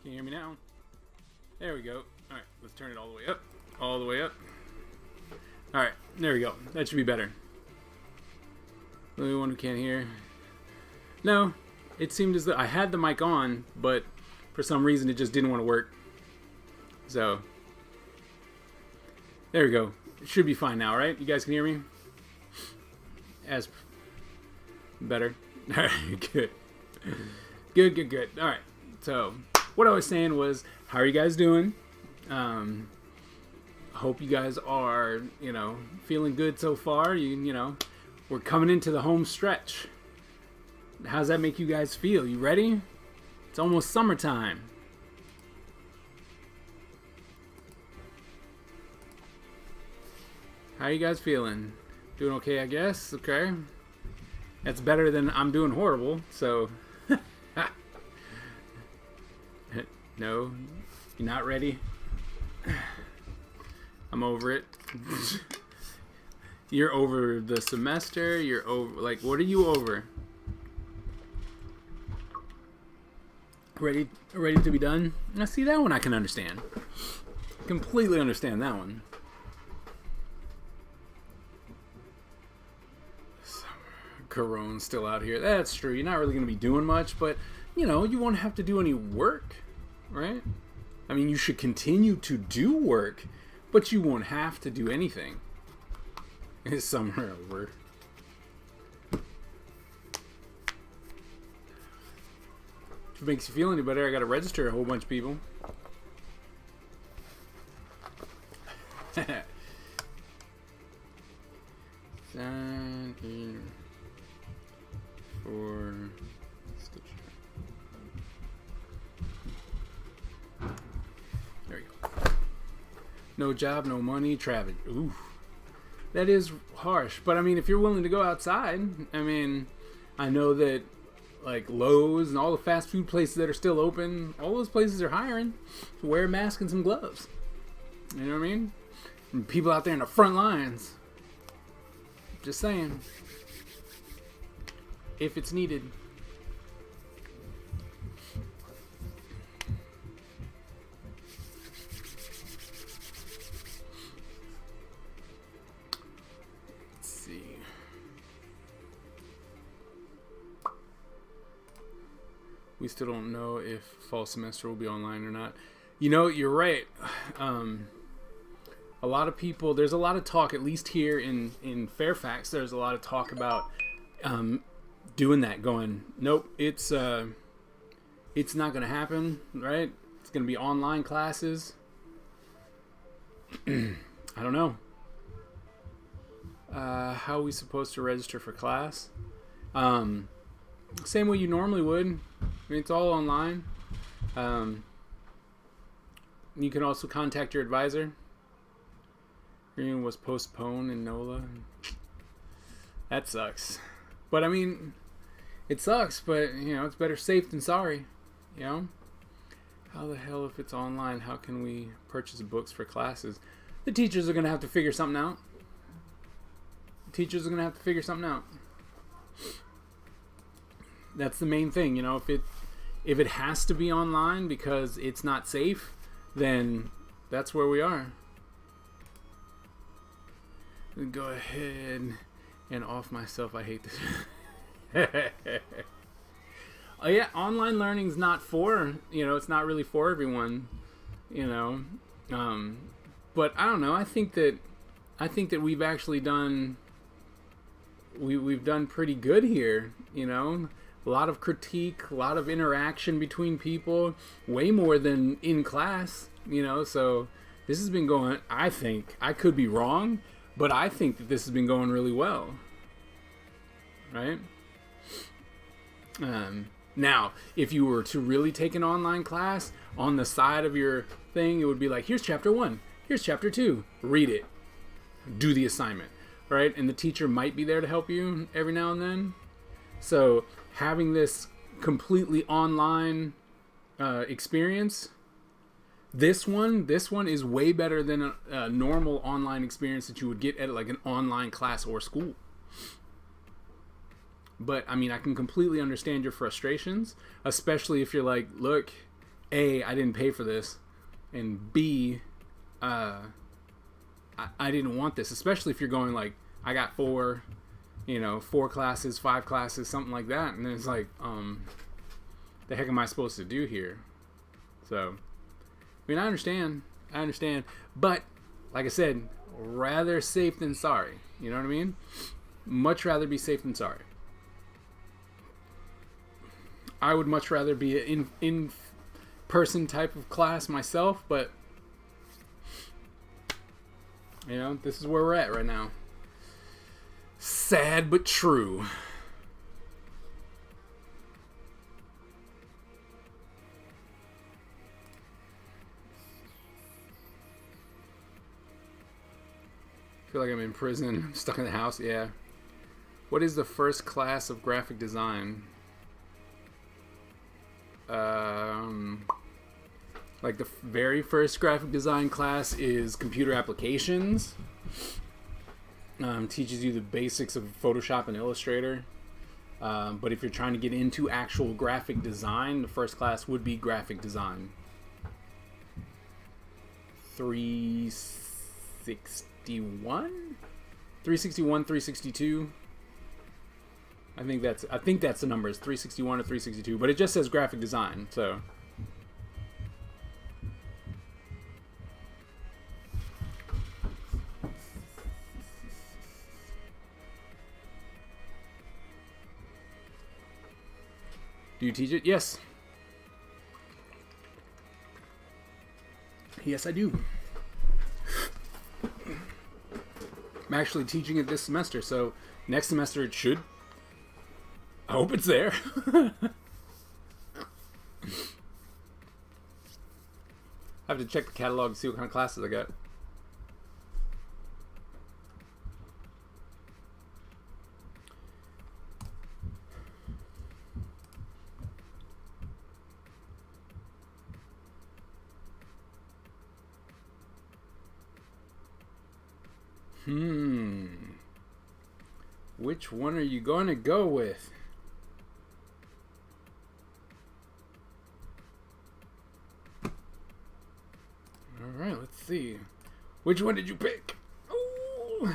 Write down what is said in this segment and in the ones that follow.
Can you hear me now? There we go. Alright, let's turn it all the way up. All the way up. Alright, there we go. That should be better. The only one who can't hear. No, it seemed as though I had the mic on, but for some reason it just didn't want to work. So, there we go. It should be fine now, right? You guys can hear me? As better. Alright, good. Good. Alright, so what I was saying was, how are you guys doing? Hope you guys are, feeling good so far. We're coming into the home stretch. How's that make you guys feel? You ready? It's almost summertime. How you guys feeling? Doing okay, I guess? Okay. That's better than I'm doing horrible, so... No, you're not ready? I'm over it. You're over the semester, you're over... Like, what are you over? Ready to be done? Now, see, that one I can understand. Completely understand that one. Corona's still out here. That's true. You're not really going to be doing much, but, you won't have to do any work, right? I mean, you should continue to do work, but you won't have to do anything. It's somewhere over. If it makes you feel any better, I got to register a whole bunch of people. Sign in for Stitcher. There we go. No job, no money, travel. Ooh. That is harsh. But I mean, if you're willing to go outside, I know that like Lowe's and all the fast food places that are still open, all those places are hiring. So wear a mask and some gloves. You know what I mean? And people out there in the front lines. Just saying. If it's needed. Let's see. We still don't know if fall semester will be online or not. You're right. A lot of people, there's a lot of talk, at least here in Fairfax, there's a lot of talk about doing that, going, nope, it's not going to happen, right? It's going to be online classes. I don't know. How are we supposed to register for class? Same way you normally would. I mean, it's all online. You can also contact your advisor. Hearing was postponed in NOLA. That sucks. But I mean, it sucks, but it's better safe than sorry. How the hell, if it's online, how can we purchase books for classes? The teachers are going to have to figure something out. That's the main thing, if it has to be online because it's not safe, then that's where we are. Go ahead and off myself. I hate this. Oh yeah, online learning's not for, it's not really for everyone, but I don't know. I think that we've actually done, we've done pretty good here, A lot of critique, a lot of interaction between people, way more than in class, so this has been going, I think, I could be wrong, but I think that this has been going really well, right? Now, if you were to really take an online class, on the side of your thing, it would be like, here's chapter 1, here's chapter 2, read it, do the assignment, right? And the teacher might be there to help you every now and then. So having this completely online experience, This one is way better than a normal online experience that you would get at like an online class or school. But I mean, I can completely understand your frustrations, especially if you're like, look, A, I didn't pay for this, and B, I didn't want this, especially if you're going like, I got 4 classes, 5 classes, something like that, and it's like, the heck am I supposed to do here? So, I mean, I understand, but like I said, rather safe than sorry. You know what I mean? Much rather be safe than sorry. I would much rather be an in-person type of class myself, but this is where we're at right now. Sad but true. I feel like I'm in prison. I'm stuck in the house. Yeah. What is the first class of graphic design? Like the very first graphic design class is computer applications. Teaches you the basics of Photoshop and Illustrator. But if you're trying to get into actual graphic design, the first class would be graphic design. 361, 362. I think that's the number is 361 or 362, but it just says graphic design, so. Do you teach it? Yes. Yes, I do. I'm actually teaching it this semester, so next semester it should. I hope it's there. I have to check the catalog to see what kind of classes I got. Which one are you going to go with? Alright, let's see. Which one did you pick? Ooh.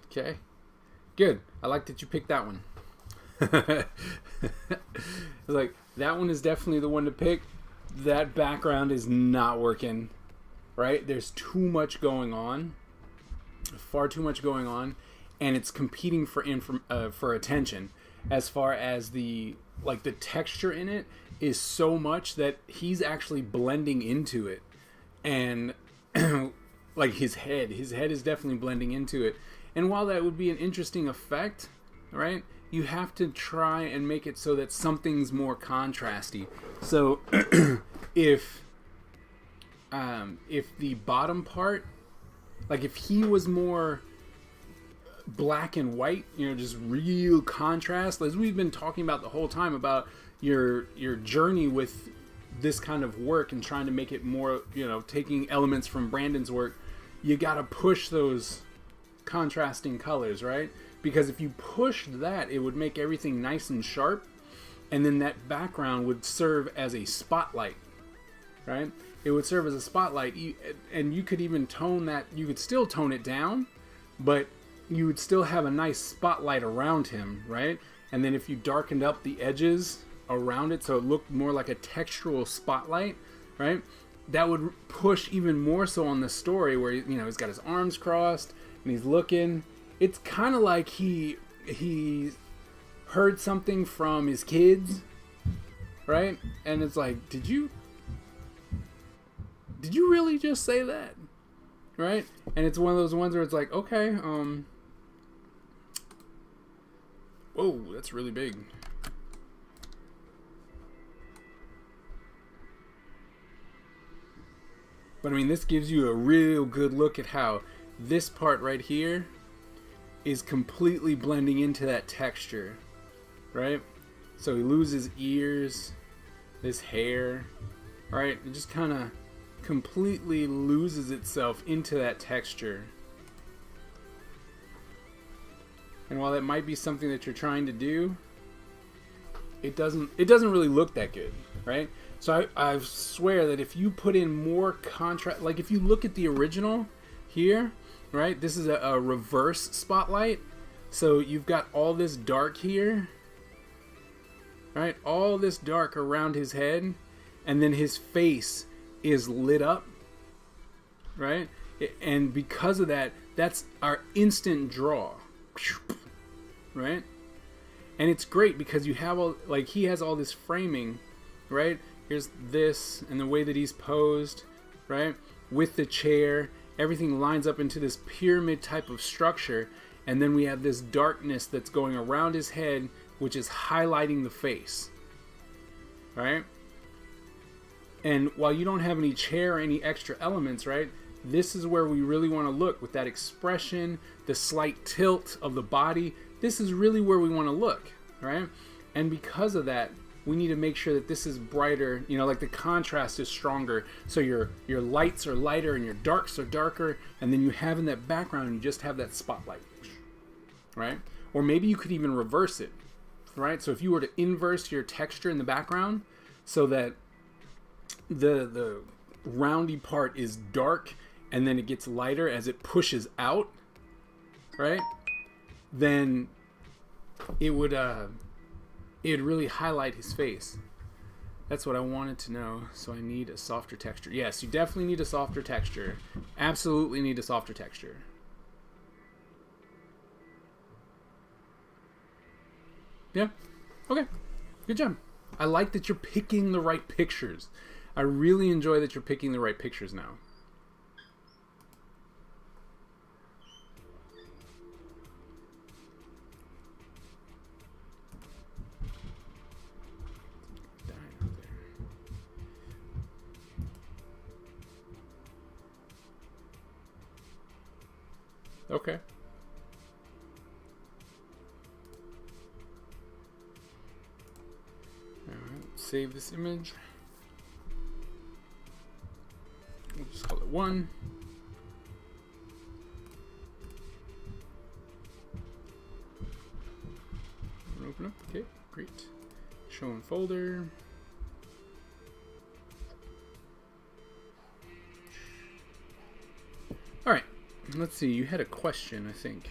Okay. Good. I like that you picked that one. Like, that one is definitely the one to pick. That background is not working, right? There's too much going on, far too much going on, and it's competing for attention. As far as the texture in it is so much that he's actually blending into it, and like his head is definitely blending into it. And while that would be an interesting effect, right? You have to try and make it so that something's more contrasty. So if the bottom part, like if he was more black and white, just real contrast, as we've been talking about the whole time about your journey with this kind of work and trying to make it more, taking elements from Brandon's work, you got to push those contrasting colors, right? Because if you pushed that, it would make everything nice and sharp, and then that background would serve as a spotlight, right? It would serve as a spotlight, and you could even tone that. You could still tone it down, but you would still have a nice spotlight around him, right? And then if you darkened up the edges around it so it looked more like a textural spotlight, right? That would push even more so on the story where, he's got his arms crossed and he's looking. It's kind of like he heard something from his kids, right? And it's like, did you really just say that, right? And it's one of those ones where it's like, okay, whoa, that's really big. But I mean, this gives you a real good look at how this part right here is completely blending into that texture, right? So he loses ears, this hair, right? It just kind of completely loses itself into that texture. And while that might be something that you're trying to do, it doesn't really look that good, right? So I swear that if you put in more contrast, like if you look at the original here, right? This is a reverse spotlight. So you've got all this dark here, right? All this dark around his head, and then his face is lit up, right? And because of that, that's our instant draw, right? And it's great because you have all, like, he has all this framing, right? Here's this and the way that he's posed, right? With the chair, everything lines up into this pyramid type of structure. And then we have this darkness that's going around his head, which is highlighting the face, right? And while you don't have any chair or any extra elements, right? This is where we really want to look with that expression, the slight tilt of the body. This is really where we want to look, right? And because of that, we need to make sure that this is brighter, you know, like the contrast is stronger. So your lights are lighter and your darks are darker, and then you have in that background, you just have that spotlight, right? Or maybe you could even reverse it, right? So if you were to inverse your texture in the background so that the roundy part is dark and then it gets lighter as it pushes out, right? Then it would it'd really highlight his face. That's what I wanted to know. So I need a softer texture. Yes, you definitely need a softer texture. Absolutely need a softer texture. Yeah. Okay. Good job. I like that you're picking the right pictures. I really enjoy that you're picking the right pictures now. Okay. Alright, save this image. We'll just call it 1. Open up. Okay, great. Show in folder. Alright, let's see. You had a question, I think.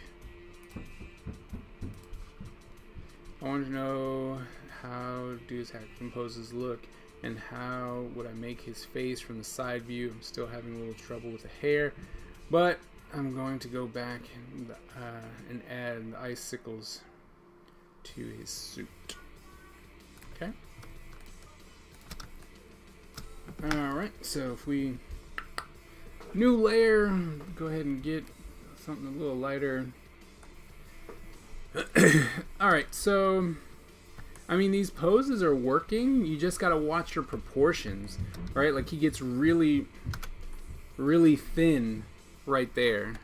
I wanted to know how do his acting poses look and how would I make his face from the side view. I'm still having a little trouble with the hair, but I'm going to go back and add the icicles to his suit. Okay. Alright, so if we new layer, go ahead and get something a little lighter. Alright, so I mean, these poses are working. You just gotta watch your proportions, right? Like he gets really, really thin right there.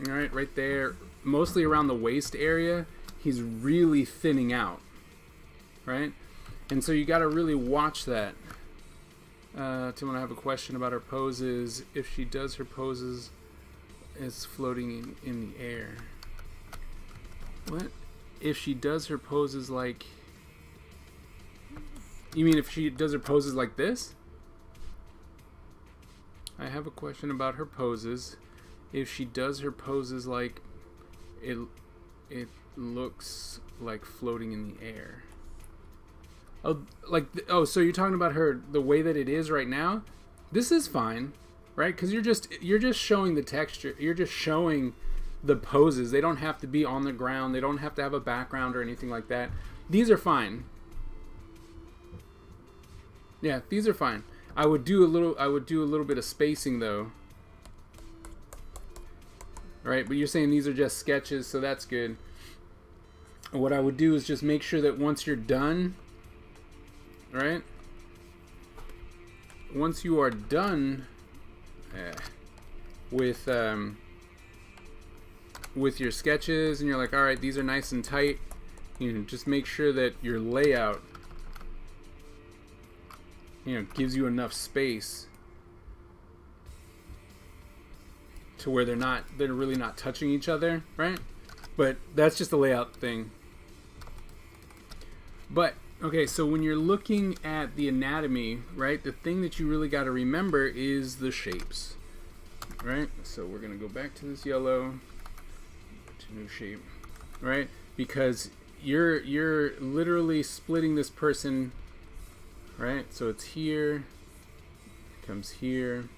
Alright, right there. Mostly around the waist area, he's really thinning out, right? And so you gotta really watch that. Timon, I have a question about her poses. If she does her poses as floating in the air. What? If she does her poses like... You mean if she does her poses like this? I have a question about her poses. If she does her poses like... It looks like floating in the air. Oh, like... Oh, so you're talking about her... The way that it is right now? This is fine, right? Because you're just showing the texture. You're just showing... the poses. They don't have to be on the ground. They don't have to have a background or anything like that. These are fine. Yeah, these are fine. I would do a little bit of spacing though. Right, but you're saying these are just sketches, so that's good. What I would do is just make sure that once you're done, right? Once you are done with your sketches and you're like, all right, these are nice and tight, you know, just make sure that your layout, you know, gives you enough space to where they're really not touching each other, right? But that's just a layout thing. But okay, so when you're looking at the anatomy, right, the thing that you really got to remember is the shapes, right? So we're gonna go back to this yellow, to new shape, right? Because you're literally splitting this person, right? So it's here, comes here,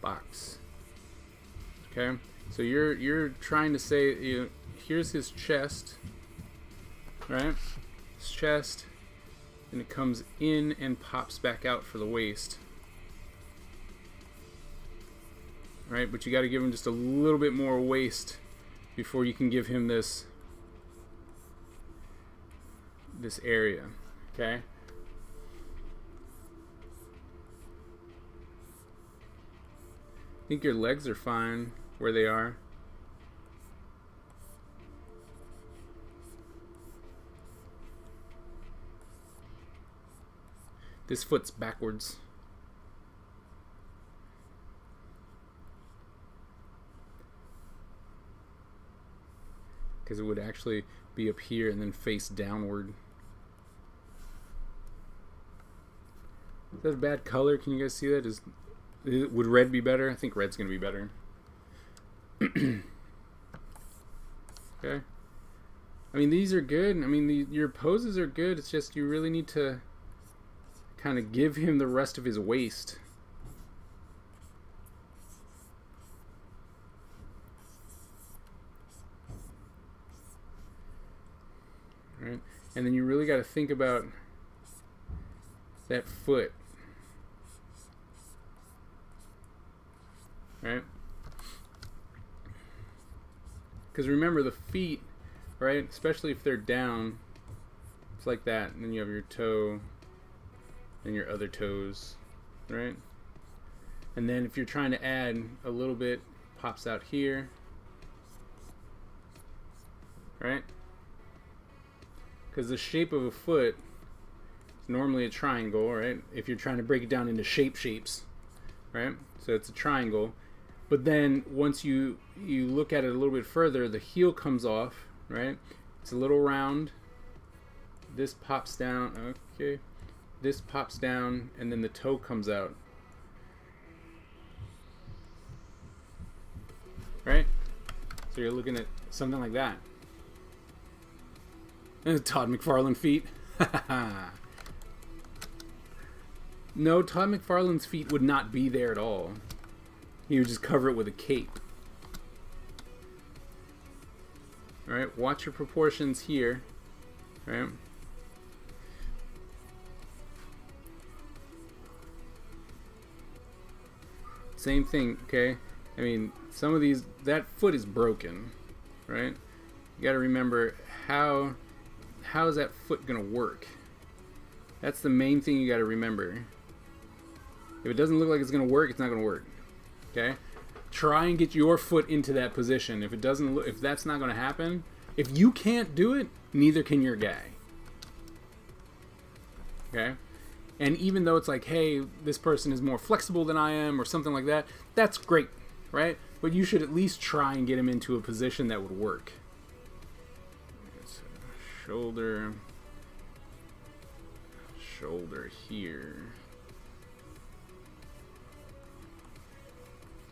box. Okay, so you're trying to say, here's his chest, right? His chest, and it comes in and pops back out for the waist, right? But you got to give him just a little bit more waist before you can give him this area, okay? I think your legs are fine where they are. This foot's backwards. Because it would actually be up here and then face downward. Is that a bad color? Can you guys see that? Would red be better? I think red's going to be better. Okay. I mean, these are good. I mean, your poses are good. It's just you really need to kind of give him the rest of his waist. Right? And then you really got to think about that foot. Right? Because remember, the feet, right, especially if they're down, it's like that, and then you have your toe and your other toes, right? And then if you're trying to add a little bit, pops out here, right? Because the shape of a foot is normally a triangle, right? If you're trying to break it down into shapes, right? So it's a triangle. But then once you look at it a little bit further, the heel comes off, right? It's a little round. This pops down, okay. This pops down, and then the toe comes out. Right? So you're looking at something like that. And Todd McFarlane feet. No, Todd McFarlane's feet would not be there at all. He would just cover it with a cape. Alright, watch your proportions here. Right? Same thing, okay? I mean, some of these, that foot is broken, right? You got to remember how is that foot going to work? That's the main thing you got to remember. If it doesn't look like it's going to work, it's not going to work. Okay? Try and get your foot into that position. If it doesn't look, if that's not going to happen, if you can't do it, neither can your guy. Okay? And even though it's like, hey, this person is more flexible than I am or something like that, that's great, right? But you should at least try and get him into a position that would work. Shoulder here.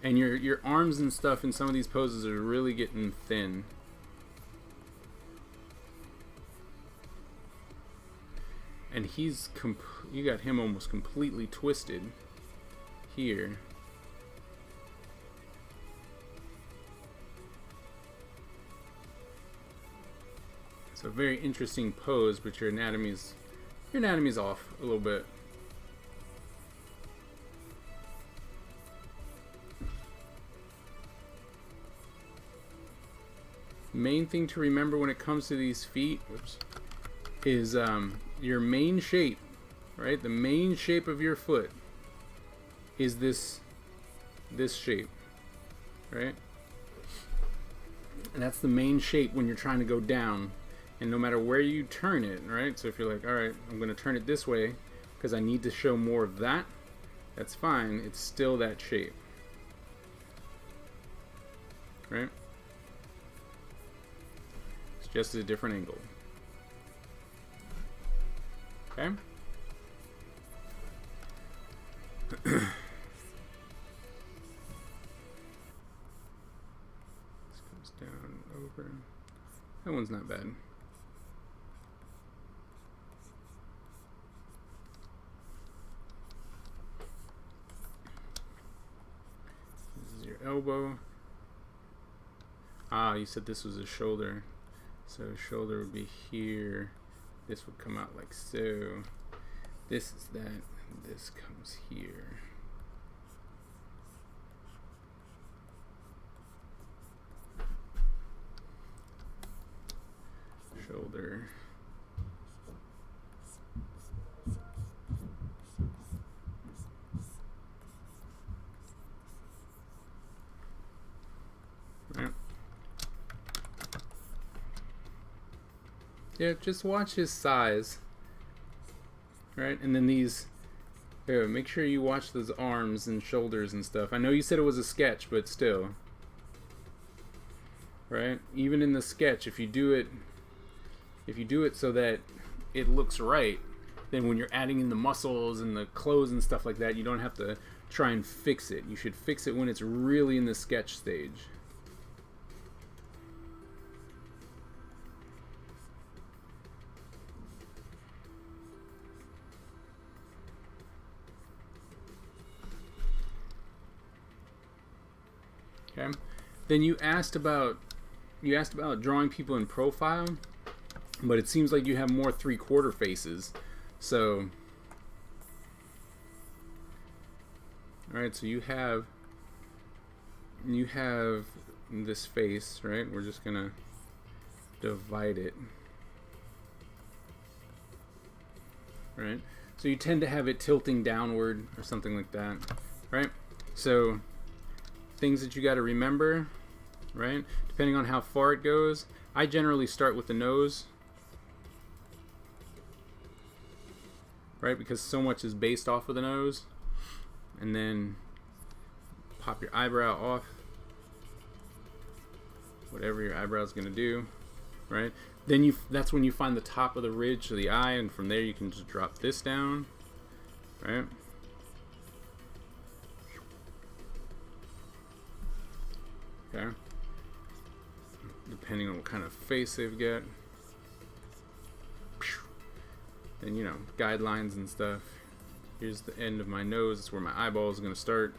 And your arms and stuff in some of these poses are really getting thin. And you got him almost completely twisted here. It's a very interesting pose, but your anatomy's off a little bit. Main thing to remember when it comes to these feet, is your main shape, right? The main shape of your foot is this shape, right? And that's the main shape when you're trying to go down. And no matter where you turn it, right? So if you're like, all right, I'm going to turn it this way because I need to show more of that, that's fine. It's still that shape. right? It's just a different angle. Okay? This goes down over. That one's not bad. This is your elbow. Ah, you said this was a shoulder. So shoulder would be here. This would come out like so. This is that. And this comes here. Shoulder. Right. Yeah, just watch his size. Right, and then these. Here, make sure you watch those arms and shoulders and stuff. I know you said it was a sketch, but still. Right? Even in the sketch, if you do it so that it looks right, then when you're adding in the muscles and the clothes and stuff like that, you don't have to try and fix it. You should fix it when it's really in the sketch stage. Okay. Then you asked about drawing people in profile, but it seems like you have more 3/4 faces. So, all right. So you have this face, right? We're just gonna divide it, right? So you tend to have it tilting downward or something like that, right? So things that you got to remember, right? Depending on how far it goes, I generally start with the nose, right? Because so much is based off of the nose, and then pop your eyebrow off, whatever your eyebrow is gonna do, right? Then that's when you find the top of the ridge of the eye, and from there you can just drop this down, right? Okay. Depending on what kind of face they've got. And you know, guidelines and stuff. Here's the end of my nose. It's where my eyeball is going to start.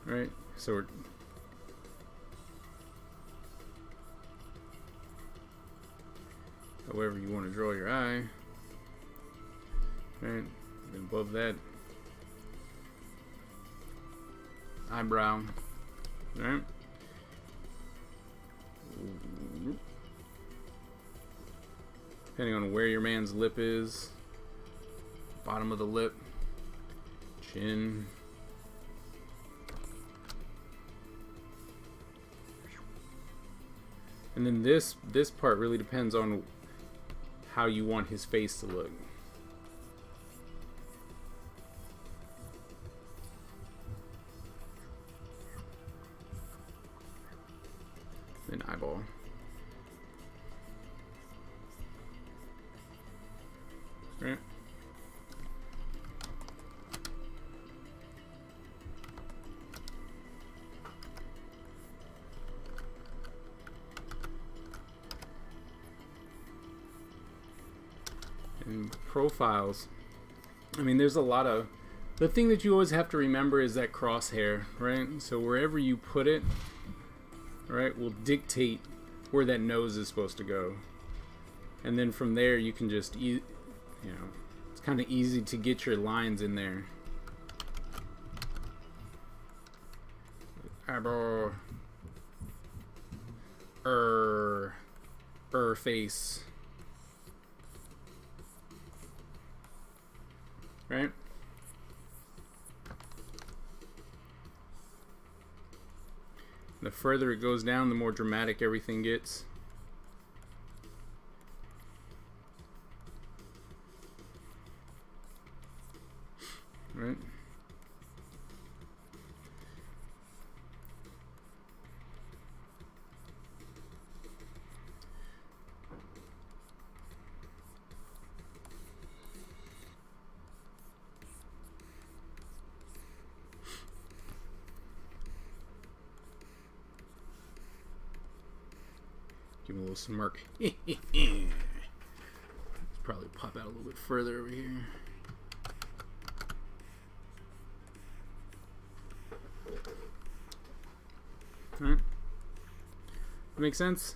Right? So we're however you want to draw your eye. Right? And above that, eyebrow. Right? Depending on where your man's lip is, bottom of the lip, chin. And then this part really depends on how you want his face to look. Then eyeball. Right. And profiles. I mean, there's a lot of... The thing that you always have to remember is that crosshair, right? So wherever you put it, right, will dictate where that nose is supposed to go. And then from there, you can just, you know, it's kind of easy to get your lines in there. Eyebrow. Face. Right? The further it goes down, the more dramatic everything gets. Right? Give him a little smirk. Probably pop out a little bit further over here. All right. Make sense?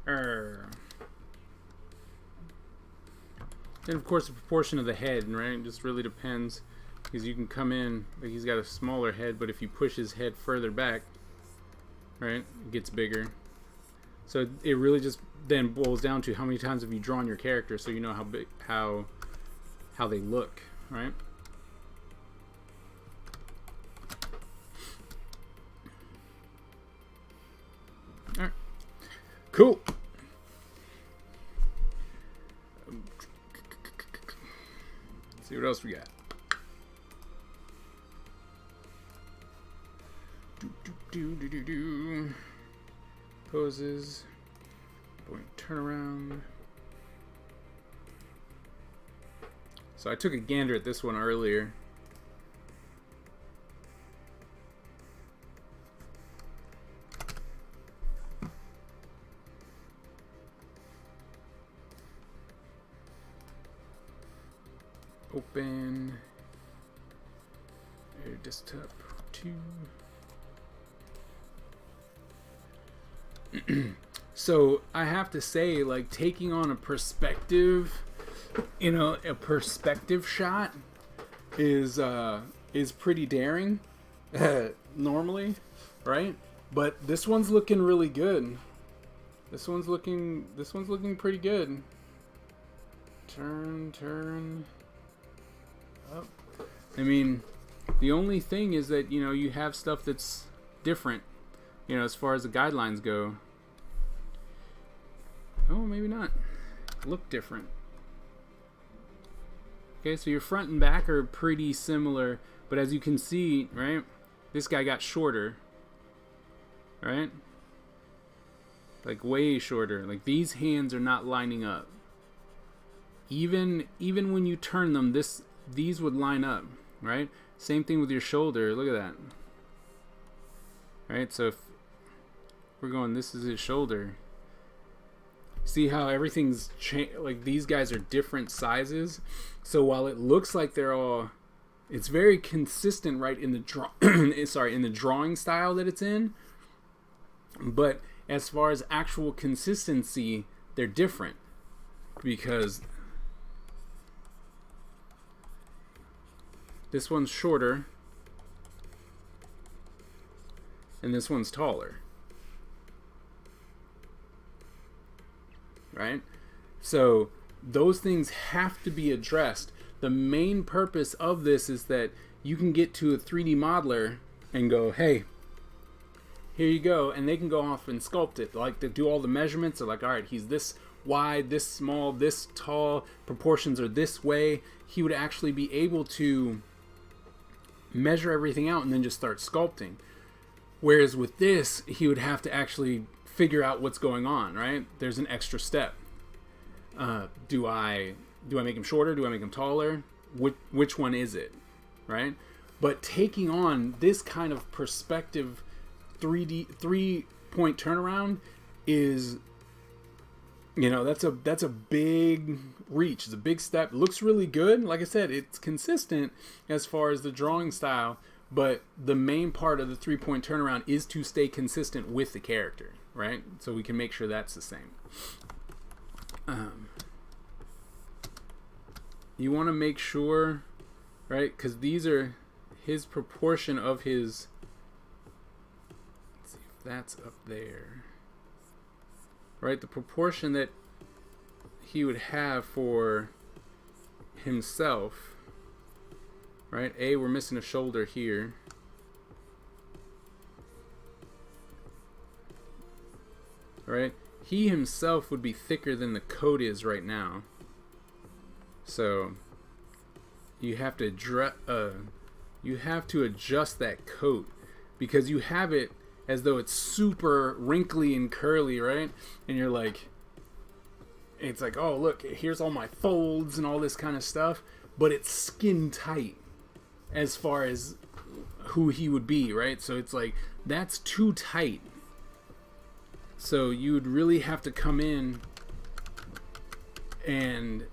And of course the proportion of the head, right? It just really depends, because you can come in, like he's got a smaller head, but if you push his head further back, right, it gets bigger. So it really just then boils down to how many times have you drawn your character, so you know how big, how they look, right? All right, cool. Let's see what else we got. Poses. Turn around. So I took a gander at this one earlier. Open. Air desktop 2. So I have to say, like, taking on a perspective, you know, a perspective shot is pretty daring normally, right? But this one's looking really good. This one's looking pretty good. Turn up. I mean, the only thing is that, you know, you have stuff that's different, you know, as far as the guidelines go. Oh, maybe not. Look different. Okay, so your front and back are pretty similar, but as you can see, right, this guy got shorter, right? Like way shorter. Like these hands are not lining up. Even when you turn them, these would line up, right? Same thing with your shoulder. Look at that. Right, so if we're going, this is his shoulder. See how everything's like these guys are different sizes. So while it looks like they're all, it's very consistent, right, in the in the drawing style that it's in. But as far as actual consistency, they're different because this one's shorter and this one's taller. Right? So those things have to be addressed. The main purpose of this is that you can get to a 3D modeler and go, hey, here you go, and they can go off and sculpt it. Like, they do all the measurements. They're like, all right, he's this wide, this small, this tall, proportions are this way. He would actually be able to measure everything out and then just start sculpting. Whereas with this, he would have to actually figure out what's going on, right? There's an extra step. Do I make him shorter? Do I make him taller? Which one is it, right? But taking on this kind of perspective 3-point turnaround is, you know, that's a big reach. It's a big step. It looks really good. Like I said, it's consistent as far as the drawing style, but the main part of the 3-point turnaround is to stay consistent with the character, right? So we can make sure that's the same. You want to make sure, right? Because these are his proportion of his. Let's see if that's up there. Right? The proportion that he would have for himself. Right? We're missing a shoulder here. Right? He himself would be thicker than the coat is right now. So you have to adjust that coat because you have it as though it's super wrinkly and curly, right? And you're like, it's like, oh look, here's all my folds and all this kind of stuff, but it's skin tight as far as who he would be, right? So it's like, that's too tight. So you would really have to come in and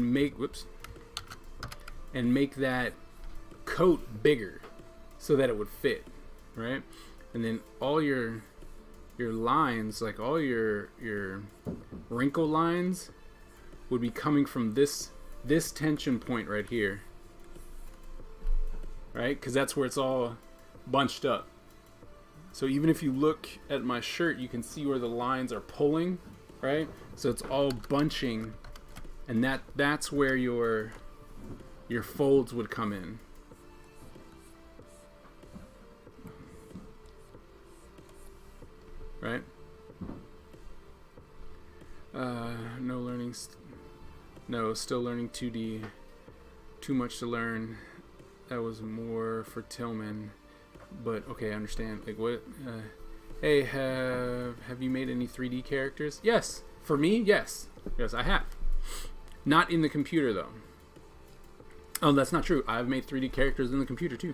make that coat bigger so that it would fit, right? And then all your lines, like all your wrinkle lines, would be coming from this tension point right here, right? Because that's where it's all bunched up. So even if you look at my shirt, you can see where the lines are pulling, right? So it's all bunching, and that's where your folds would come in. Right? No learning. No, still learning 2D. Too much to learn. That was more for Tillman. But okay, I understand. Like what? Hey, have you made any 3D characters? Yes. For me, yes. Yes, I have. Not in the computer though. Oh, that's not true. I've made 3D characters in the computer too.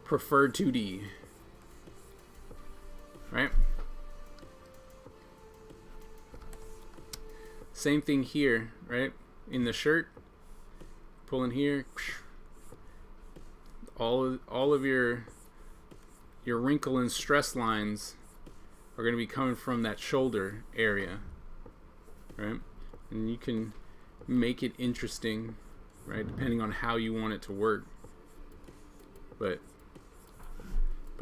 Preferred 2D. Right? Same thing here, right? In the shirt, pull in here. All of your wrinkle and stress lines are going to be coming from that shoulder area, right? And you can make it interesting, right? Depending on how you want it to work. But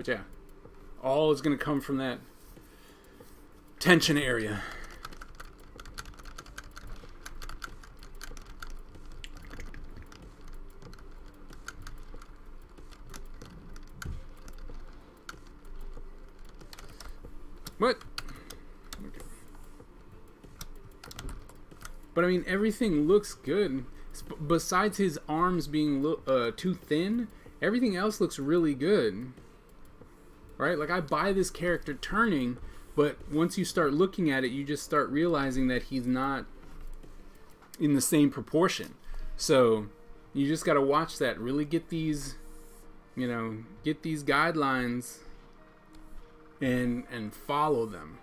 yeah, all is going to come from that tension area. What? Okay. But I mean, everything looks good. Besides his arms being too thin, everything else looks really good. Right? Like, I buy this character turning, but once you start looking at it, you just start realizing that he's not in the same proportion. So you just got to watch that. Really get these, get these guidelines and follow them.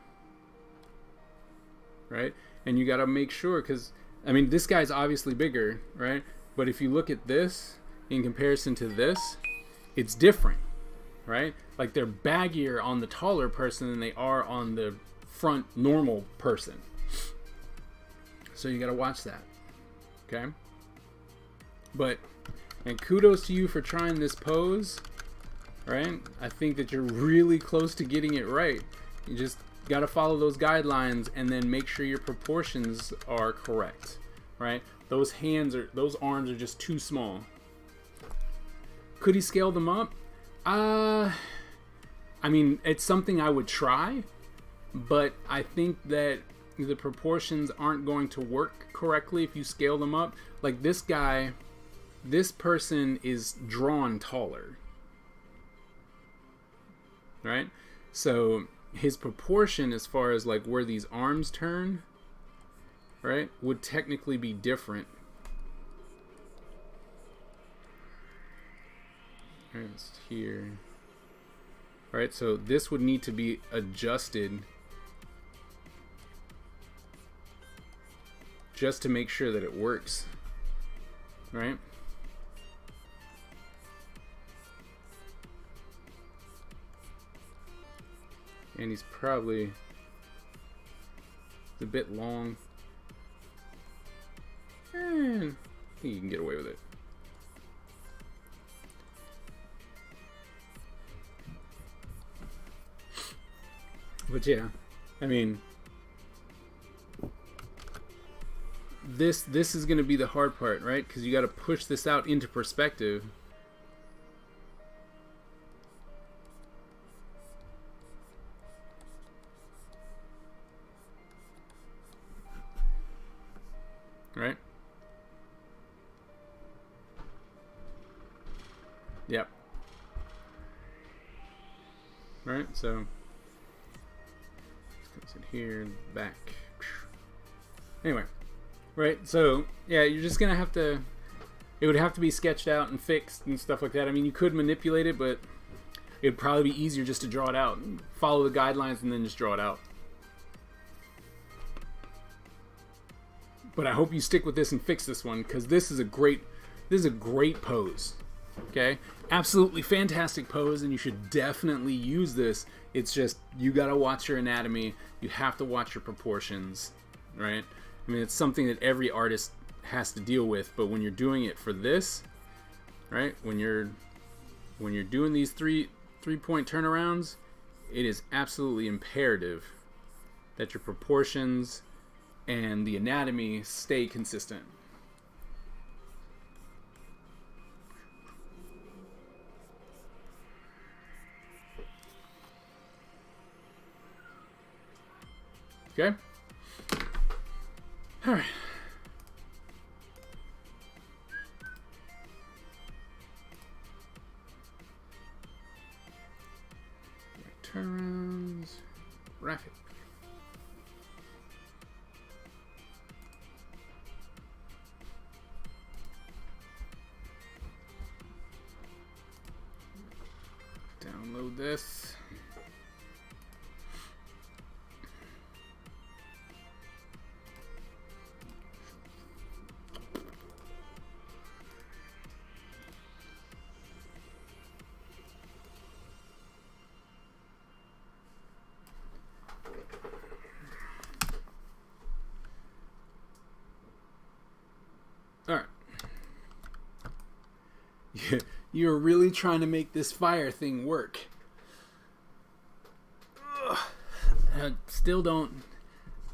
Right? And you got to make sure, because, I mean, this guy's obviously bigger, right? But if you look at this in comparison to this, it's different. Right? Like, they're baggier on the taller person than they are on the front normal person. So you gotta watch that. Okay? And kudos to you for trying this pose. Right? I think that you're really close to getting it right. You just gotta follow those guidelines and then make sure your proportions are correct. Right? Those arms are just too small. Could he scale them up? I mean, it's something I would try, but I think that the proportions aren't going to work correctly if you scale them up. Like, this guy, this person is drawn taller, right? So his proportion, as far as like where these arms turn, right, would technically be different. It's here. Alright, so this would need to be adjusted just to make sure that it works. Right? And he's probably a bit long. And I think you can get away with it. But yeah, I mean, this is going to be the hard part, right? Because you got to push this out into perspective. Right? Yep. Right, so comes in here and back. Anyway, right, so yeah, you're just gonna have to it would have to be sketched out and fixed and stuff like that. I mean, you could manipulate it, but it'd probably be easier just to draw it out, follow the guidelines, and then just draw it out. But I hope you stick with this and fix this one, because this is a great pose. Okay, absolutely fantastic pose, and you should definitely use this. It's just, you gotta watch your anatomy. You have to watch your proportions, right? I mean, it's something that every artist has to deal with. But when you're doing it for this, right? When you're doing these three-point turnarounds, it is absolutely imperative that your proportions and the anatomy stay consistent. Okay? All right. Turnarounds. Graphic. Download this. Alright. You're really trying to make this fire thing work. Ugh. I still don't.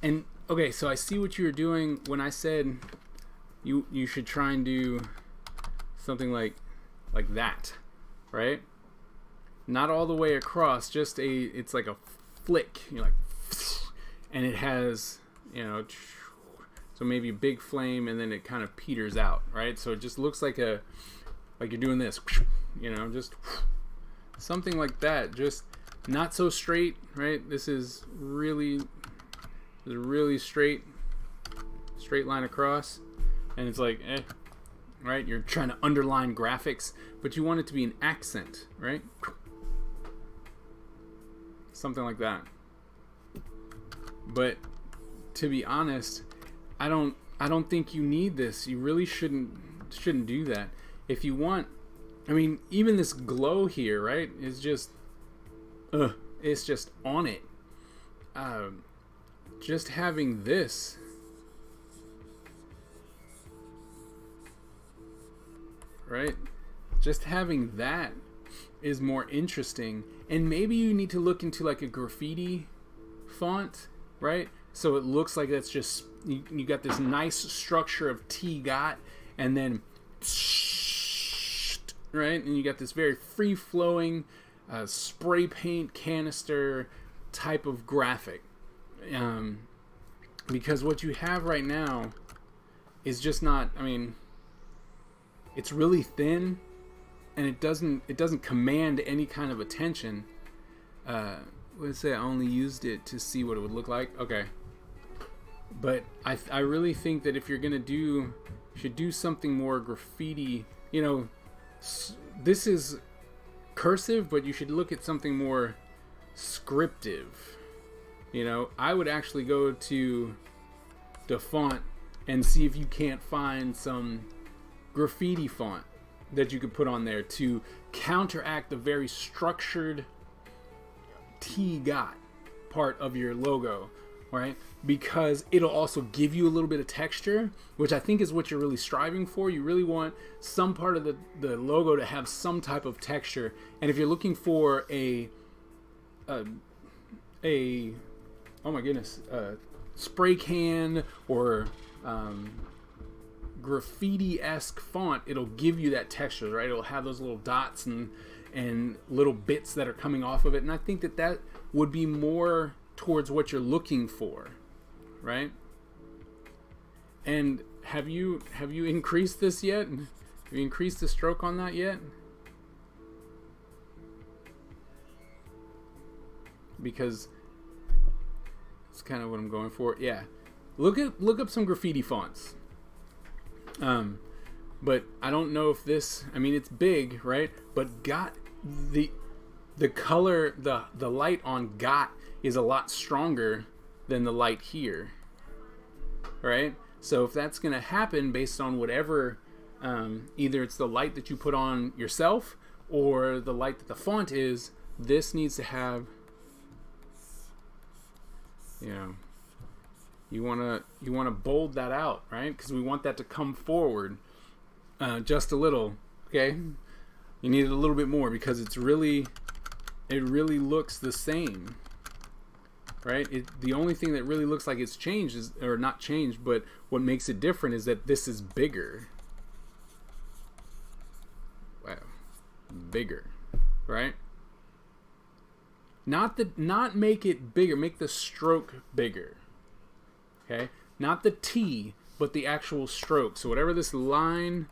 And okay, so I see what you were doing when I said you should try and do something like that, right? Not all the way across, just it's like a flick. You're like, and it has, so maybe a big flame, and then it kind of peters out, right? So it just looks like you're doing this, just something like that. Just not so straight, right? This is really straight line across, and it's like, right? You're trying to underline graphics, but you want it to be an accent, right? Something like that. But to be honest, I don't think you need this. You really shouldn't do that. If you want, I mean, even this glow here, right, is just it's just on it. Just having this, right? Just having that is more interesting. And maybe you need to look into like a graffiti font, right? So it looks like that's just, you got this nice structure of T-Got, and then, right? And you got this very free-flowing spray paint canister type of graphic. Because what you have right now is just not, I mean, it's really thin, and it doesn't command any kind of attention. Let's say I only used it to see what it would look like. Okay. But I really think that if you're gonna you should do something more graffiti. This is cursive, but you should look at something more scriptive. I would actually go to the font and see if you can't find some graffiti font that you could put on there to counteract the very structured T-Got part of your logo, right? Because it'll also give you a little bit of texture, which I think is what you're really striving for. You really want some part of the logo to have some type of texture. And if you're looking for a oh my goodness, spray can or graffiti-esque font, it'll give you that texture, right? It'll have those little dots and little bits that are coming off of it. And I think that would be more towards what you're looking for, right? And have you increased this yet? Have you increased the stroke on that yet? Because it's kind of what I'm going for. Yeah, look up some graffiti fonts. But I don't know if this, I mean, it's big, right? But got the color, the light on got is a lot stronger than the light here, right? So if that's going to happen based on whatever, either it's the light that you put on yourself or the light that the font is, this needs to have, you know, you want to bold that out, right? Because we want that to come forward just a little, okay? You need it a little bit more because it really looks the same, right? The only thing that really looks like it's changed is, or not changed, but what makes it different is that this is bigger. Wow, bigger, right? Not make it bigger, make the stroke bigger. Okay? Not the T, but the actual stroke. So whatever this line,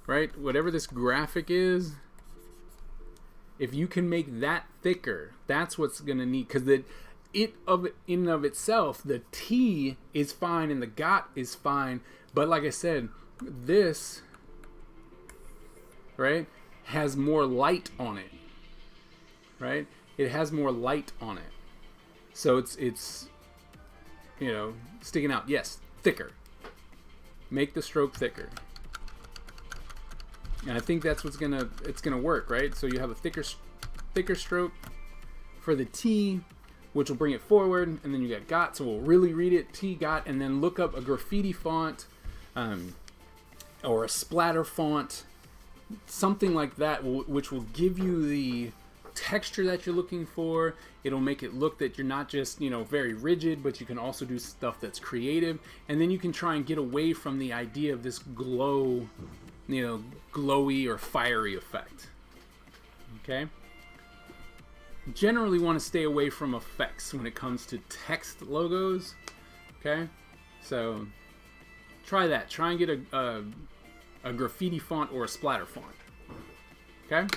right? Whatever this graphic is, if you can make that thicker, that's what's going to need, because in and of itself, the T is fine and the got is fine, but like I said, this, right, has more light on it, right? It has more light on it, so it's you know, sticking out. Yes, thicker. Make the stroke thicker. And I think that's what's it's gonna work, right? So you have a thicker stroke for the T, which will bring it forward, and then you got, so we'll really read it, T got, and then look up a graffiti font, or a splatter font, something like that, which will give you the texture that you're looking for. It'll make it look that you're not just, you know, very rigid, but you can also do stuff that's creative, and then you can try and get away from the idea of this glow, you know, glowy or fiery effect. Okay? Generally want to stay away from effects when it comes to text logos. Okay? So try that. Try and get a graffiti font or a splatter font. Okay?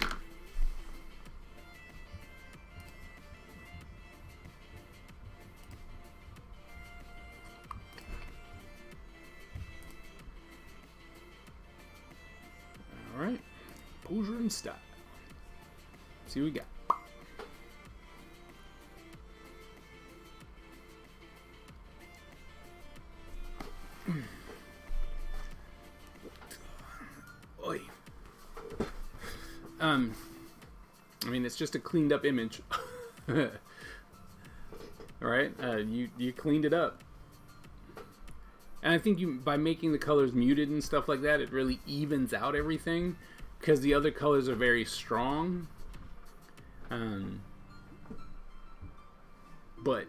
Alright. Posure and style. See what we got. Oy. I mean, it's just a cleaned up image. All right, you cleaned it up, and I think by making the colors muted and stuff like that, it really evens out everything, because the other colors are very strong. But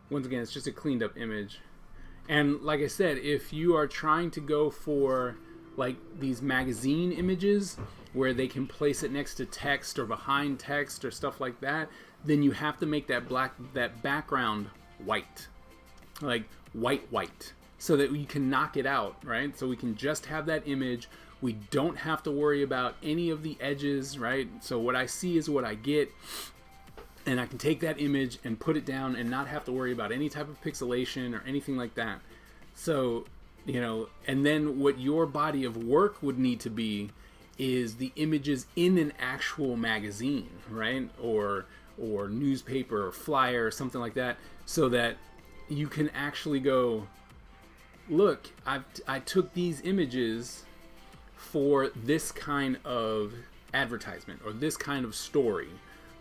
once again, it's just a cleaned up image. And like I said, if you are trying to go for like these magazine images where they can place it next to text or behind text or stuff like that, then you have to make that background white, like white, so that we can knock it out, right? So we can just have that image. We don't have to worry about any of the edges, right? So what I see is what I get, and I can take that image and put it down and not have to worry about any type of pixelation or anything like that. So, you know, and then what your body of work would need to be is the images in an actual magazine, right? Or newspaper or flyer or something like that, so that you can actually go, look, I took these images for this kind of advertisement or this kind of story,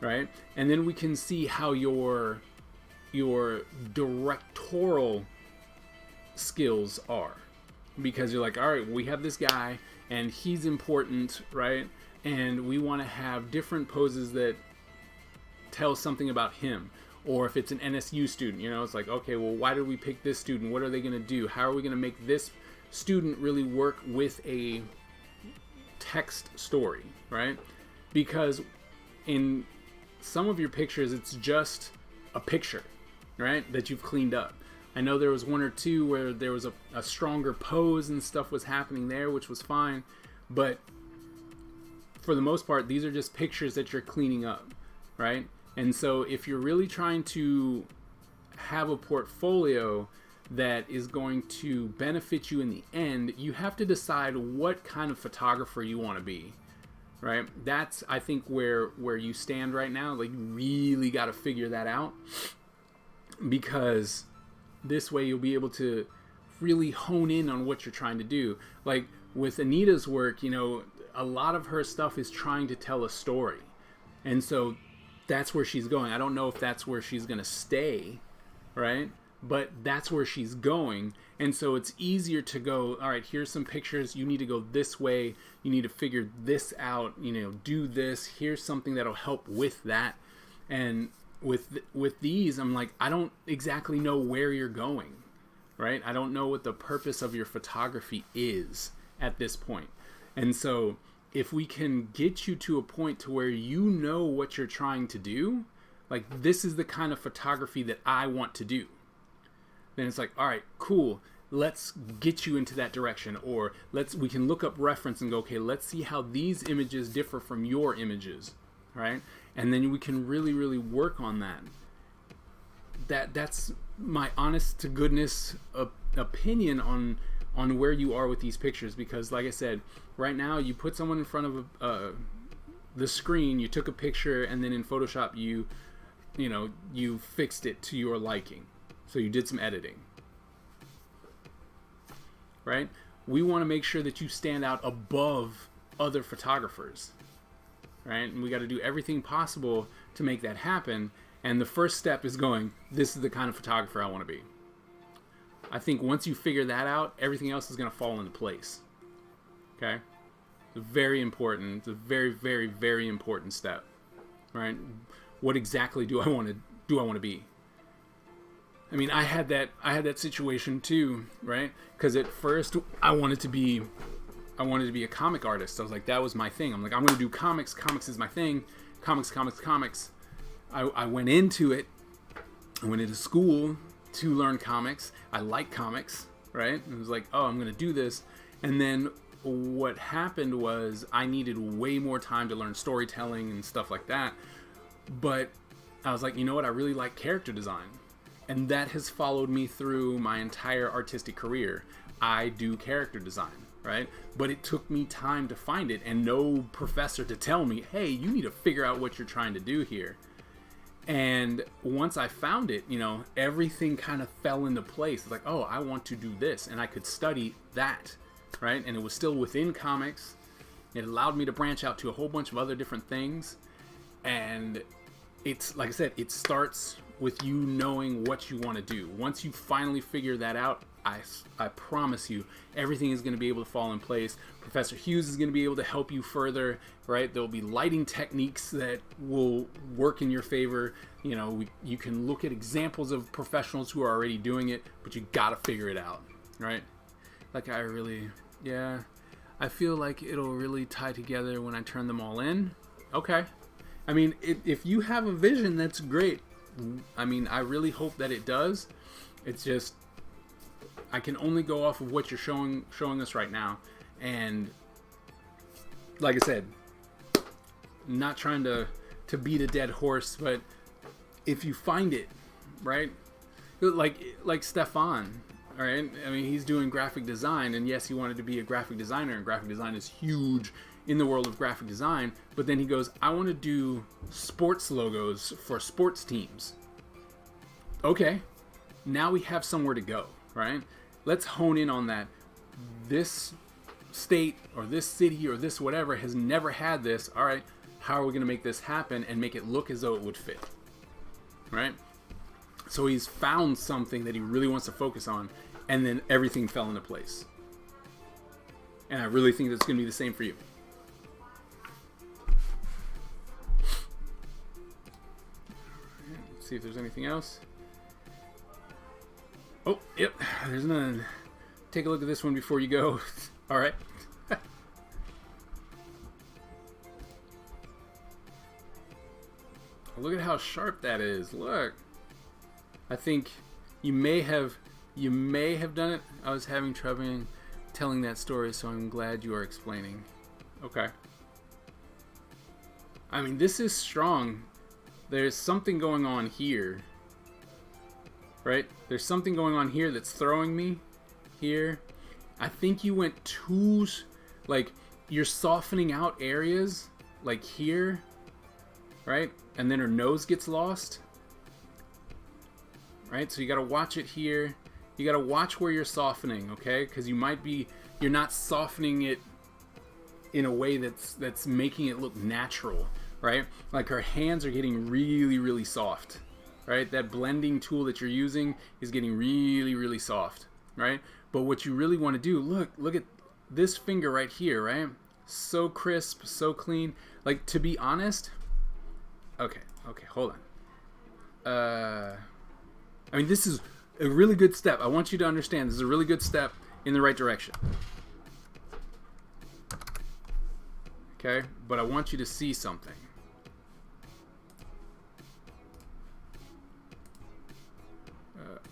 right? And then we can see how your directorial skills are, because you're like, all right, we have this guy and he's important, right? And we want to have different poses that tell something about him. Or if it's an NSU student, you know, it's like, okay, well, why did we pick this student? What are they going to do? How are we going to make this student really work with a text story, right? Because in some of your pictures, it's just a picture, right, that you've cleaned up. I know there was one or two where there was a stronger pose and stuff was happening there, which was fine. But for the most part, these are just pictures that you're cleaning up, right? And so if you're really trying to have a portfolio that is going to benefit you in the end, you have to decide what kind of photographer you want to be, right? That's, I think, where you stand right now. Like, you really got to figure that out, because this way you'll be able to really hone in on what you're trying to do. Like with Anita's work, you know, a lot of her stuff is trying to tell a story, and so that's where she's going. I don't know if that's where she's going to stay, right? But that's where she's going. And so it's easier to go, all right, here's some pictures. You need to go this way. You need to figure this out, you know, do this. Here's something that'll help with that. And with these, I'm like, I don't exactly know where you're going, right? I don't know what the purpose of your photography is at this point. And so if we can get you to a point to where you know what you're trying to do, like, this is the kind of photography that I want to do, then it's like, all right, cool, let's get you into that direction. Or we can look up reference and go, okay, let's see how these images differ from your images, right? And then we can really, really work on that. That's my honest to goodness opinion on where you are with these pictures. Because like I said, right now you put someone in front of the screen, you took a picture, and then in Photoshop you fixed it to your liking. So you did some editing, right? We want to make sure that you stand out above other photographers, right? And we got to do everything possible to make that happen. And the first step is going, this is the kind of photographer I want to be. I think once you figure that out, everything else is going to fall into place. Okay? It's very important. It's a very, very, very important step, right? What exactly do I want to be? I mean, I had that situation too, right? Because at first I wanted to be a comic artist. I was like, that was my thing. I'm like, I'm going to do comics. Comics is my thing. Comics. I went into it. I went into school to learn comics. I like comics, right? And it was like, oh, I'm going to do this. And then what happened was I needed way more time to learn storytelling and stuff like that. But I was like, you know what? I really like character design. And that has followed me through my entire artistic career. I do character design, right? But it took me time to find it, and no professor to tell me, hey, you need to figure out what you're trying to do here. And once I found it, you know, everything kind of fell into place. It's like, oh, I want to do this, and I could study that, right? And it was still within comics. It allowed me to branch out to a whole bunch of other different things. And it's, like I said, it starts with you knowing what you want to do. Once you finally figure that out, I promise you, everything is going to be able to fall in place. Professor Hughes is going to be able to help you further, right? There'll be lighting techniques that will work in your favor. You know, you can look at examples of professionals who are already doing it, but you got to figure it out, right? Like, I feel like it'll really tie together when I turn them all in. Okay. I mean, if you have a vision, that's great. I mean, I really hope that it does. It's just, I can only go off of what you're showing us right now. And like I said, not trying to beat a dead horse, but if you find it, right? Like Stefan, all right? I mean, he's doing graphic design, and yes, he wanted to be a graphic designer, and graphic design is huge in the world of graphic design. But then he goes, I want to do sports logos for sports teams. Okay, now we have somewhere to go, right? Let's hone in on that. This state or this city or this whatever has never had this. All right, how are we going to make this happen and make it look as though it would fit, right? So he's found something that he really wants to focus on, and then everything fell into place. And I really think that's going to be the same for you. Let's see if there's anything else. Oh, yep, there's none. Take a look at this one before you go. All right. Look at how sharp that is. Look. I think you may have done it. I was having trouble telling that story, so I'm glad you are explaining. Okay. I mean, this is strong. There's something going on here. right? There's something going on here that's throwing me here. I think you went too, like, you're softening out areas, like here, right? And then her nose gets lost, right? So you got to watch it here. You got to watch where you're softening, okay? Because you're not softening it in a way that's making it look natural, right? Like her hands are getting really, really soft, right? That blending tool that you're using is getting really, really soft, right? But what you really want to do, look at this finger right here, right? So crisp, so clean. Like, to be honest, okay, hold on. I mean, this is a really good step. I want you to understand this is a really good step in the right direction. Okay, but I want you to see something.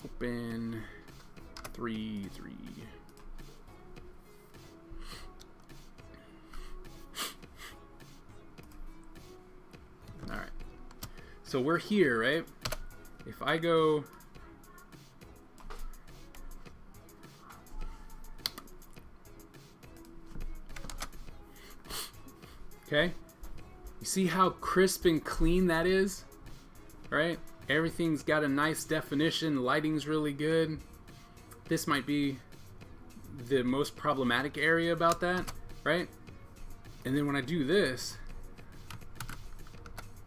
Open 3. All right. So we're here, right? If I go okay, you see how crisp and clean that is, right? Everything's got a nice definition, lighting's really good. This might be the most problematic area about that, right? And then when I do this,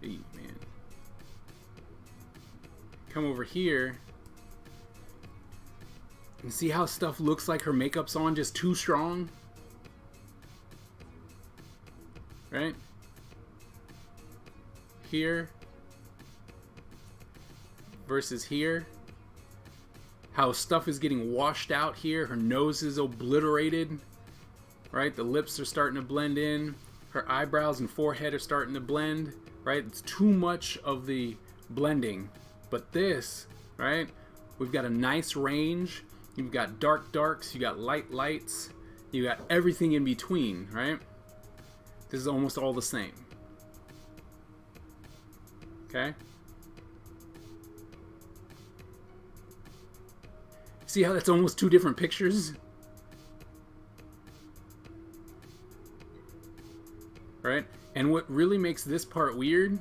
hey, man, come over here and see how stuff looks like her makeup's on just too strong, right? Here versus here. How stuff is getting washed out here. Her nose is obliterated, right? The lips are starting to blend in. Her eyebrows and forehead are starting to blend, right? It's too much of the blending. But this, right? We've got a nice range. You've got dark darks. You got light lights. You got everything in between, right? This is almost all the same. Okay? See how that's almost two different pictures? Right? And what really makes this part weird,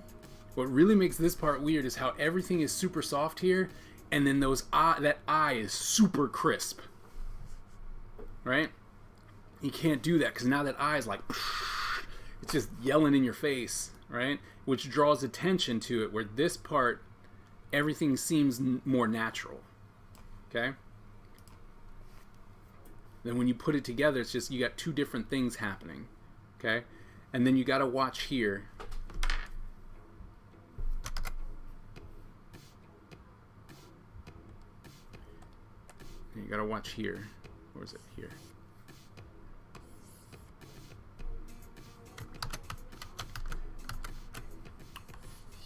is how everything is super soft here, and then that eye is super crisp. Right? You can't do that because now that eye is like, it's just yelling in your face, right? Which draws attention to it, where this part, everything seems more natural. Okay? Then when you put it together, it's just you got two different things happening. Okay? And then you got to watch here. And you got to watch here. Where is it? Here.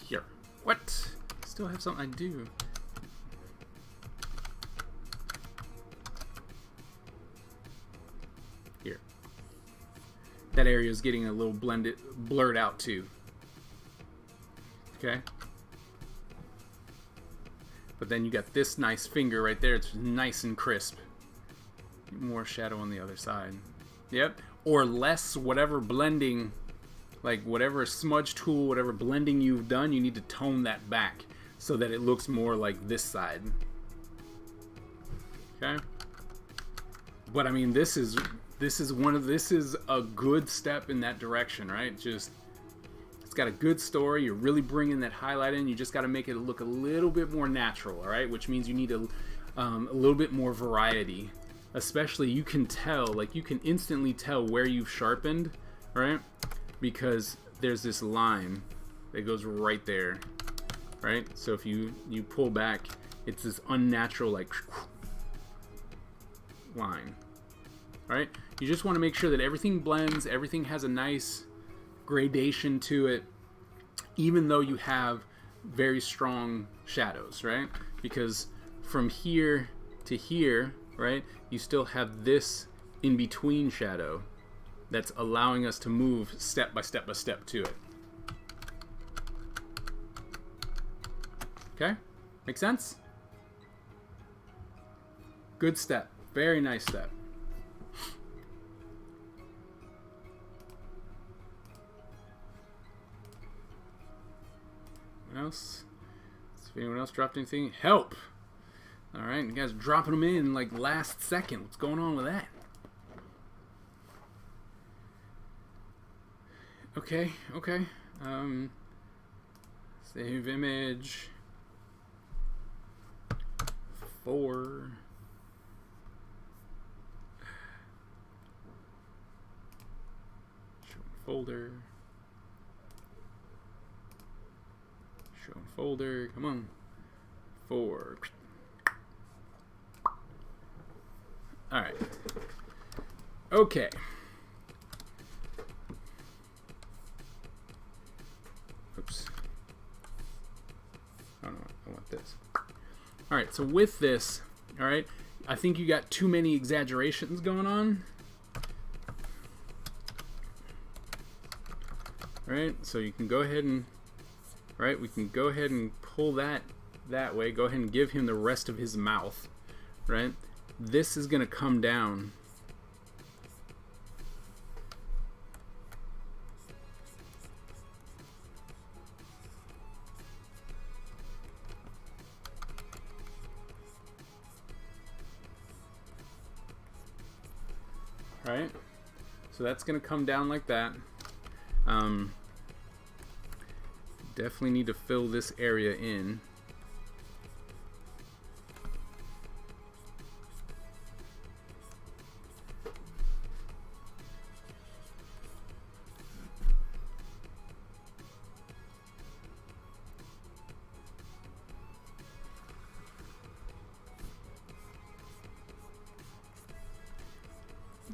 Here. What? Still have something I do. Here. That area is getting a little blurred out too. Okay? But then you got this nice finger right there. It's nice and crisp. More shadow on the other side. Yep. Or less whatever blending, like whatever smudge tool, whatever blending you've done, you need to tone that back so that it looks more like this side. Okay? But I mean, this is a good step in that direction, right? Just, it's got a good story. You're really bringing that highlight in. You just got to make it look a little bit more natural, all right? Which means you need a little bit more variety. Especially, you can tell, like you can instantly tell where you've sharpened, right? Because there's this line that goes right there, right? So if you pull back, it's this unnatural like line, right? You just want to make sure that everything blends, everything has a nice gradation to it, even though you have very strong shadows, right? Because from here to here, right, you still have this in between shadow that's allowing us to move step by step by step to it. Okay? Make sense? Good step. Very nice step. What else? If anyone else dropped anything, help. All right, you guys dropping them in like last second. What's going on with that? Okay, okay. Save image. 4. Show folder. Show folder. Come on. 4. All right. Okay. Oops. Oh no, I want this. All right, so with this, all right, I think you got too many exaggerations going on. All right, so you can go ahead and, all right, we can go ahead and pull that way. Go ahead and give him the rest of his mouth, right? This is going to come down. Right? So that's going to come down like that. Definitely need to fill this area in.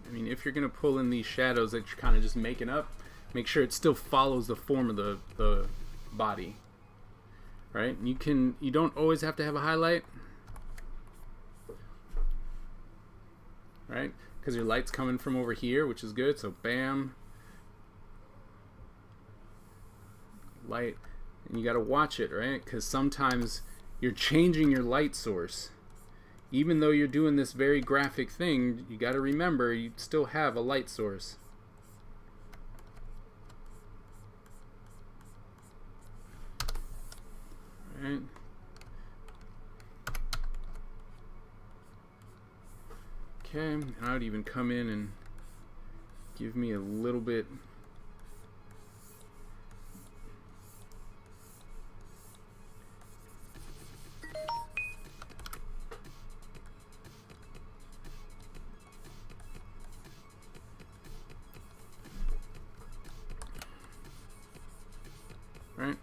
I mean, if you're going to pull in these shadows that you're kind of just making up, make sure it still follows the form of the body. Right? You don't always have to have a highlight. Right? Because your light's coming from over here, which is good. So bam. Light. And you got to watch it, right? Because sometimes you're changing your light source. Even though you're doing this very graphic thing, you got to remember you still have a light source. All right. Okay, and I would even come in and give me a little bit. Right?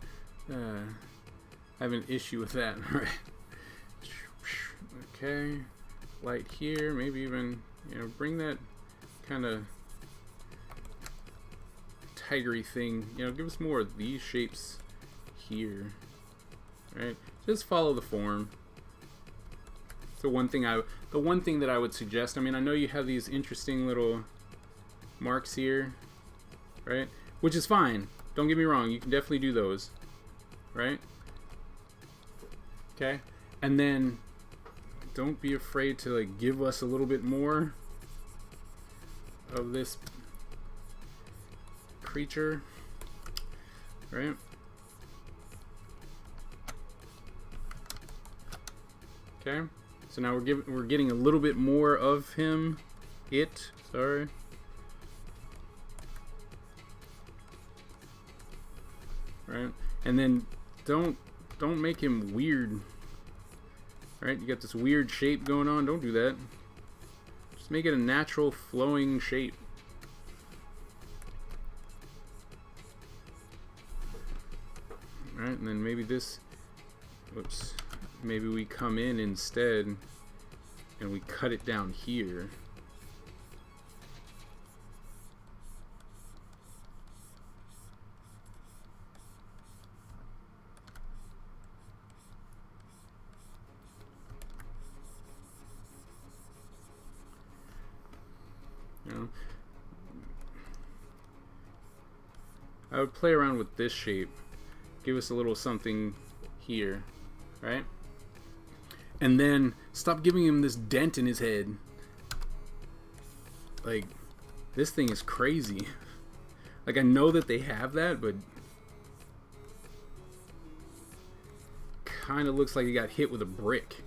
I have an issue with that. Right? Okay. Light here. Maybe even, bring that kind of tigery thing. Give us more of these shapes here. Right? Just follow the form. The one thing that I would suggest. I mean, I know you have these interesting little marks here, right? Which is fine. Don't get me wrong, you can definitely do those, right? Okay, and then don't be afraid to give us a little bit more of this creature, right? Okay, so now we're getting a little bit more of him. Sorry. Right, and then don't make him weird. Right, you got this weird shape going on. Don't do that. Just make it a natural flowing shape. Right, and then maybe this. Whoops. Maybe we come in instead, and we cut it down here. I would play around with this shape. Give us a little something here, right? And then stop giving him this dent in his head. Like, this thing is crazy. Like, I know that they have that, but kind of looks like he got hit with a brick.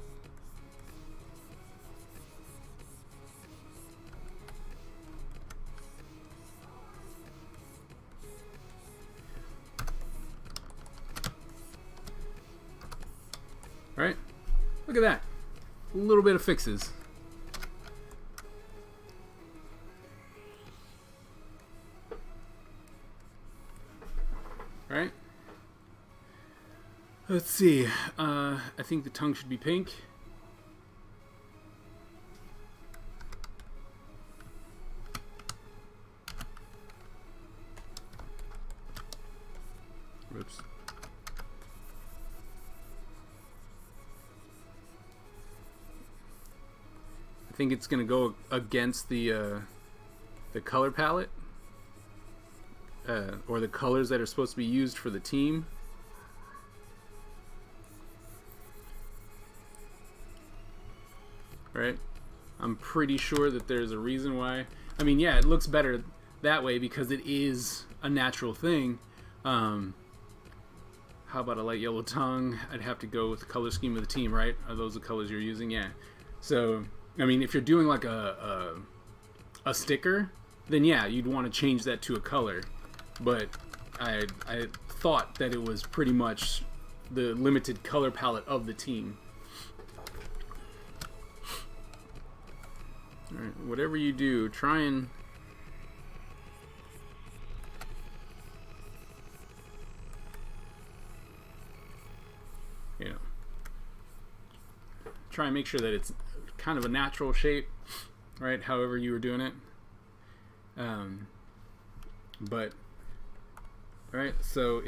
All right, look at that. A little bit of fixes. All right. Let's see. I think the tongue should be pink. Oops. I think it's gonna go against the color palette, or the colors that are supposed to be used for the team. Right? I'm pretty sure that there's a reason why. I mean, yeah, it looks better that way because it is a natural thing. How about a light yellow tongue? I'd have to go with the color scheme of the team, right? Are those the colors you're using? Yeah. So, I mean, if you're doing like a sticker, then yeah, you'd want to change that to a color. But I thought that it was pretty much the limited color palette of the team. All right, whatever you do, try and try and make sure that it's kind of a natural shape, right? However you were doing it. But all right, so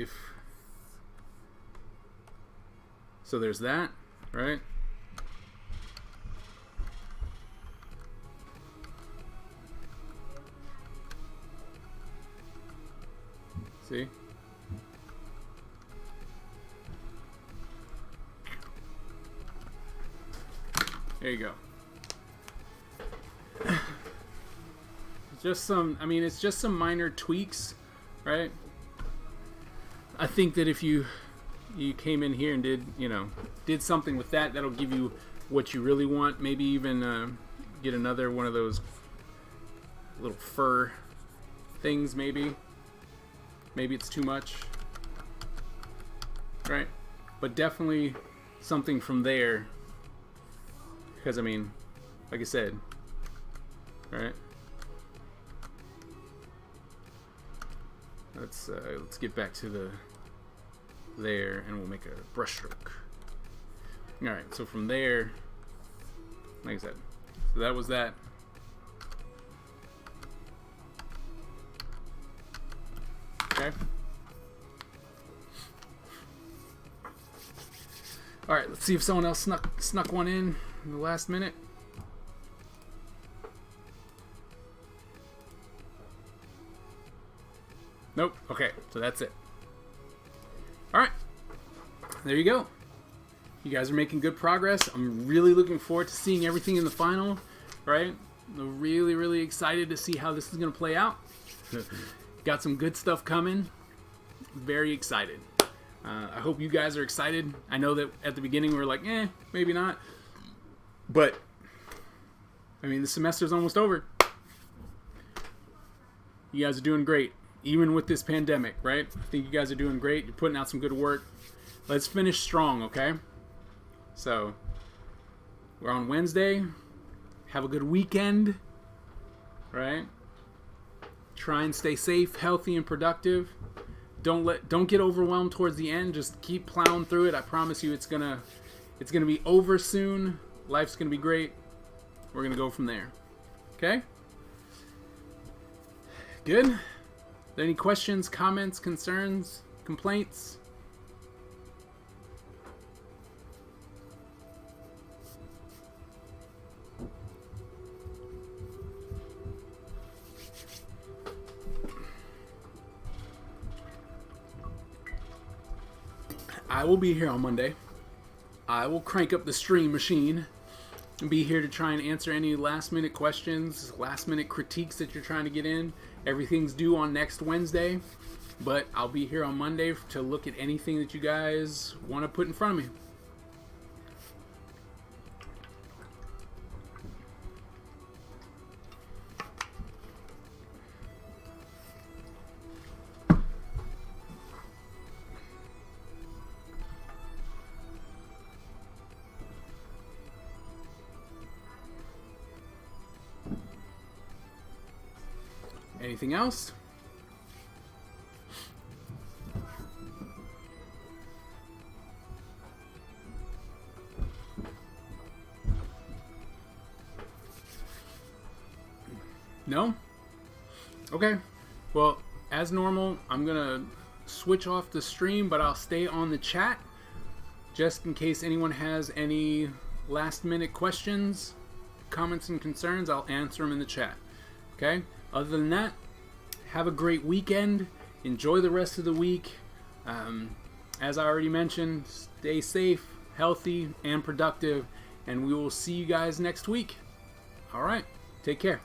there's that, right? See? There you go. Just some, I mean, it's just some minor tweaks, right? I think that if you came in here and did something with that, that'll give you what you really want. Maybe even get another one of those little fur things, maybe. Maybe it's too much, right? But definitely something from there, because I mean, like I said, right? Let's get back to there, and we'll make a brush stroke. All right, so from there, like I said, so that was that. Okay. All right, let's see if someone else snuck one in the last minute. Nope. Okay, so that's it. All right, there you go. You guys are making good progress. I'm really looking forward to seeing everything in the final, right? I'm really, really excited to see how this is going to play out. Got some good stuff coming. Very excited. I hope you guys are excited. I know that at the beginning we were like, maybe not. But, I mean, the semester's almost over. You guys are doing great. Even with this pandemic, right? I think you guys are doing great. You're putting out some good work. Let's finish strong, okay? So, we're on Wednesday. Have a good weekend, right? Try and stay safe, healthy, and productive. Don't get overwhelmed towards the end. Just keep plowing through it. I promise you, it's gonna be over soon. Life's gonna be great. We're gonna go from there. Okay? Good? Are there any questions, comments, concerns, complaints? I will be here on Monday. I will crank up the stream machine and be here to try and answer any last minute questions, last minute critiques that you're trying to get in. Everything's due on next Wednesday, but I'll be here on Monday to look at anything that you guys want to put in front of me. Anything else? No? Okay. Well, as normal, I'm gonna switch off the stream, but I'll stay on the chat just in case anyone has any last minute questions, comments, and concerns. I'll answer them in the chat. Okay? Other than that, have a great weekend. Enjoy the rest of the week. As I already mentioned, stay safe, healthy, and productive. And we will see you guys next week. All right. Take care.